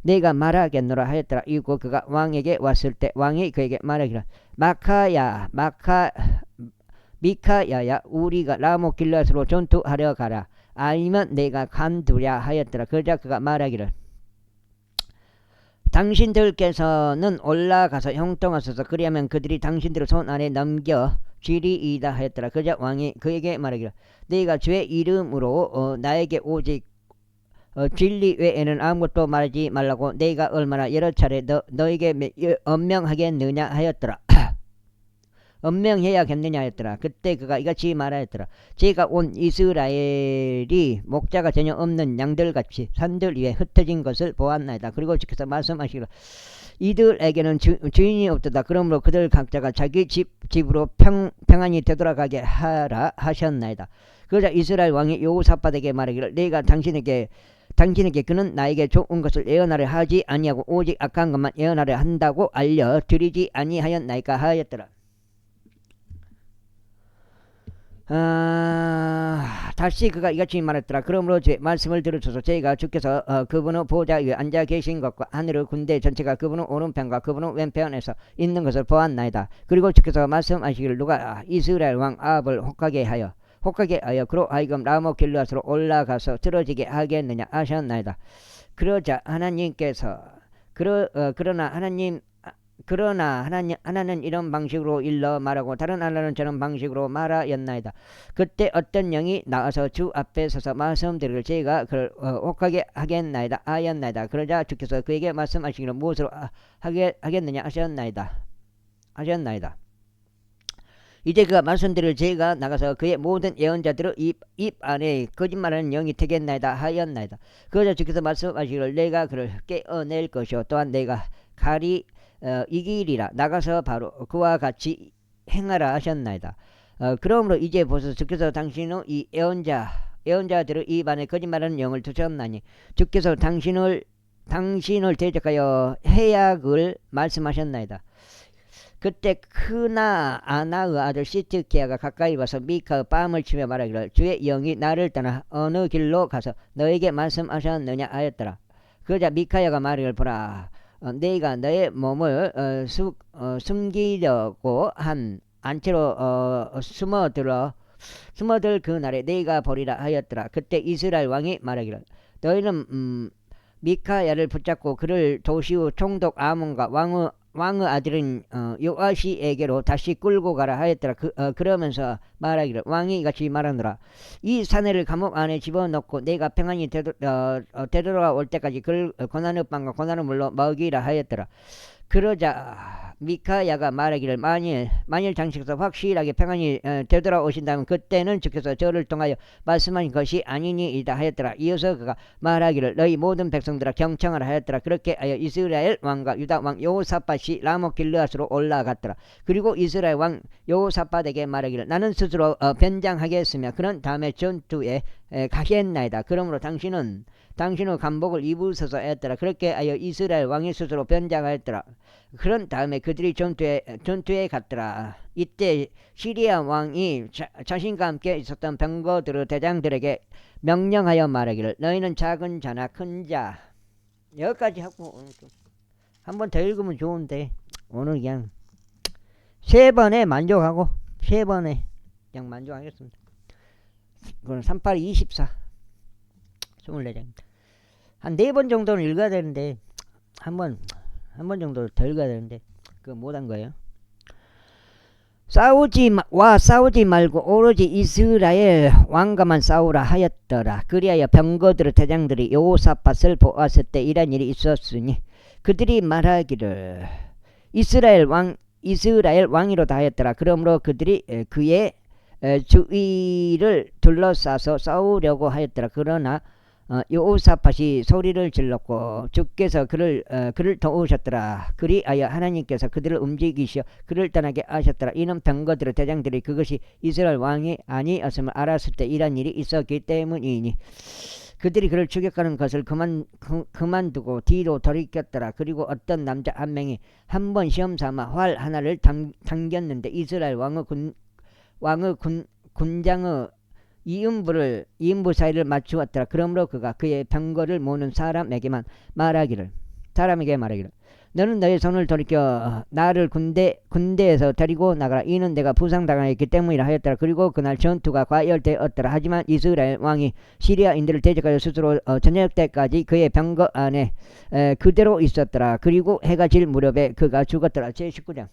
Speaker 1: 내가 말하겠노라 하였더라. 이고 그가 왕에게 왔을 때 왕이 그에게 말하기를 미카야야 우리가 라모길라스로 전투하려 가라. 아니면 내가 간두랴 하였더라. 그러자 그가 말하기를 당신들께서는 올라가서 형통하소서. 그리하면 그들이 당신들의 손 안에 넘겨 쥐리이다 하였더라. 그러자 왕이 그에게 말하기를 네가 주의 이름으로 나에게 오직 진리 외에는 아무것도 말하지 말라고 내가 얼마나 여러 차례 너에게 엄명하겠느냐 하였더라. 엄명해야겠느냐 하였더라. 그때 그가 이같이 말하였더라. 제가 온 이스라엘이 목자가 전혀 없는 양들같이 산들 위에 흩어진 것을 보았나이다. 그리고 주께서 말씀하시기를 이들에게는 주인이 없도다. 그러므로 그들 각자가 자기 집으로 평안히 되돌아가게 하라 하셨나이다. 그러자 이스라엘 왕이 여호사밧에게 말하기를 내가 당신에게 그는 나에게 좋은 것을 예언하려 하지 아니하고 오직 악한 것만 예언하려 한다고 알려드리지 아니하였나이까 하였더라. 다시 그가 이같이 말했더라. 그러므로 제 말씀을 들으소서. 제가 주께서 그분의 보좌 위에 앉아 계신 것과 하늘의 군대 전체가 그분의 오른편과 그분의 왼편에서 있는 것을 보았나이다. 그리고 주께서 말씀하시기를 누가 이스라엘 왕 아합을 혹하게 하여 그로 하여금 라모길라스로 올라가서 쓰러지게 하겠느냐 하셨나이다. 그러자 하나님께서 그러나 하나는 이런 방식으로 일러 말하고 다른 하나는 저런 방식으로 말하였나이다. 그때 어떤 영이 나와서 주 앞에 서서 말씀드리기를 제가 그를 혹하게 하겠나이다 하였나이다. 그러자 주께서 그에게 말씀하시기를 무엇으로 하겠느냐 하셨나이다. 이제 그가 말씀드릴 제가 나가서 그의 모든 예언자들의 입 안에 거짓말하는 영이 되겠나이다 하였나이다. 그러자 주께서 말씀하시기를 내가 그를 깨어낼 것이요 또한 내가 칼이 이기리라. 나가서 바로 그와 같이 행하라 하셨나이다. 그러므로 이제 보소서 주께서 당신의 이 예언자들의 입 안에 거짓말하는 영을 두셨나니 주께서 당신을 대적하여 해악을 말씀하셨나이다. 그때 크나아나의 아들 시드기야가 가까이 와서 미카의 뺨을 치며 말하기를 주의 영이 나를 떠나 어느 길로 가서 너에게 말씀하셨느냐 하였더라. 그러자 미카야가 말하기를 보라 내가 너의 몸을 숨기려고 한 안채로 숨어들 그 날에 내가 보리라 하였더라. 그때 이스라엘 왕이 말하기를 너희는 미카야를 붙잡고 그를 도시의 총독 아몬과 왕의 아들인 요아시에게로 다시 끌고 가라 하였더라. 그러면서 말하기를 왕이 같이 말하노라. 이 사내를 감옥 안에 집어넣고 내가 평안히 되돌아올 때까지 그를 고난의 빵과 고난의 물로 먹이라 하였더라. 그러자 미카야가 말하기를 만일 장식에서 확실하게 평안이 되돌아오신다면 그때는 주께서 저를 통하여 말씀하신 것이 아니니이다 하였더라. 이어서 그가 말하기를 너희 모든 백성들아 경청하라 하였더라. 그렇게 하여 이스라엘 왕과 유다 왕 여호사밧이 라못 길르앗으로 올라갔더라. 그리고 이스라엘 왕 여호사밧에게 말하기를 나는 스스로 변장하겠으며 그런 다음에 전투에 가겠나이다. 그러므로 당신은 간복을 입으소서 했더라. 그렇게 하여 이스라엘 왕이 스스로 변장하였더라. 그런 다음에 그들이 전투에 갔더라. 이때 시리아 왕이 자신과 함께 있었던 병거들 대장들에게 명령하여 말하기를 너희는 작은 자나 큰 자 여기까지 하고 한번 더 읽으면 좋은데 오늘 그냥 3번에 만족하고 3번에 그냥 만족하겠습니다. 그건 38, 24 24장입니다. 한 4번 정도는 읽어야 되는데 한 번 정도 더 읽어야 되는데 그거 못한 거예요. 싸우지 말고 오로지 이스라엘 왕과만 싸우라 하였더라. 그리하여 병거들 대장들이 여호사밧을 보았을 때 이런 일이 있었으니 그들이 말하기를 이스라엘 왕이로다 하였더라. 그러므로 그들이 그의 주위를 둘러싸서 싸우려고 하였더라. 그러나 여호사밧이 소리를 질렀고 주께서 그를 도우셨더라. 그리하여 하나님께서 그들을 움직이시어 그를 떠나게 하셨더라. 이는 병거들의 대장들이 그것이 이스라엘 왕이 아니었음을 알았을 때 이런 일이 있었기 때문이니 그들이 그를 추격하는 것을 그만두고 뒤로 돌이켰더라. 그리고 어떤 남자 한 명이 한 번 시험삼아 활 하나를 당겼는데 이스라엘 왕의 군장의 이음부 사이를 맞추었더라. 그러므로 그가 그의 병거를 모는 사람에게 말하기를 너는 너의 손을 돌이켜 나를 군대에서 데리고 나가라. 이는 내가 부상당하였기 때문이라 하였더라. 그리고 그날 전투가 과열되었더라. 하지만 이스라엘 왕이 시리아인들을 대적하여 스스로 저녁 때까지 그의 병거 안에 그대로 있었더라. 그리고 해가 질 무렵에 그가 죽었더라. 제19장.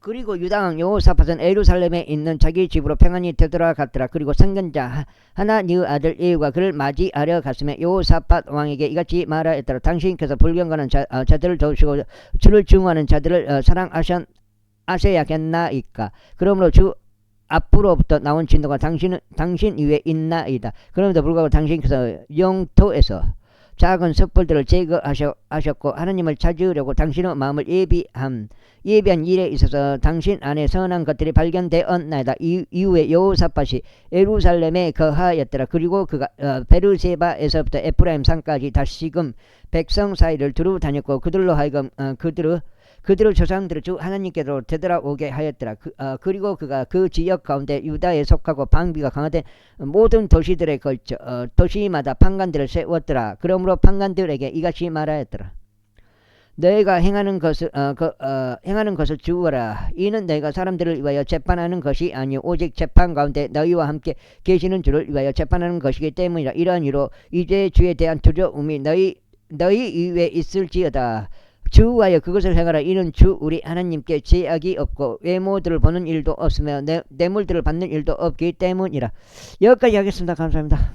Speaker 1: 그리고 유다왕 여호사밧은 예루살렘에 있는 자기 집으로 평안히 되돌아갔더라. 그리고 선견자 하나니의 아들 예후가 그를 맞이하려 갔으며 여호사밧 왕에게 이같이 말하였더라. 당신께서 불경건한 자들을 도우시고 주를 증오하는 자들을 사랑하셔야겠나이까. 그러므로 주 앞으로부터 나온 진노가 당신 위에 있나이다. 그럼에도 불구하고 당신께서 영토에서 작은 섣불들을 제거하셨고 하나님을 찾으려고 당신의 마음을 예비한 일에 있어서 당신 안에 선한 것들이 발견되었나이다. 이후에 여호사밧이 예루살렘에 거하였더라. 그리고 그가 베르세바에서부터 에프라임 산까지 다시금 백성 사이를 두루 다녔고 그들로 하여금 그들의 조상들을 주 하나님께로 되돌아오게 하였더라. 그리고 그가 그 지역 가운데 유다에 속하고 방비가 강화된 모든 도시들에 걸쳐 도시마다 판관들을 세웠더라. 그러므로 판관들에게 이같이 말하였더라. 너희가 행하는 것을 주어라. 이는 너희가 사람들을 위하여 재판하는 것이 아니요 오직 재판 가운데 너희와 함께 계시는 주를 위하여 재판하는 것이기 때문이라. 이러한 이유로 이제 주에 대한 두려움이 너희 위에 있을지어다. 주와여 그것을 행하라. 이는 주 우리 하나님께 제약이 없고 외모들을 보는 일도 없으며 뇌물들을 받는 일도 없기 때문이라. 여기까지 하겠습니다. 감사합니다.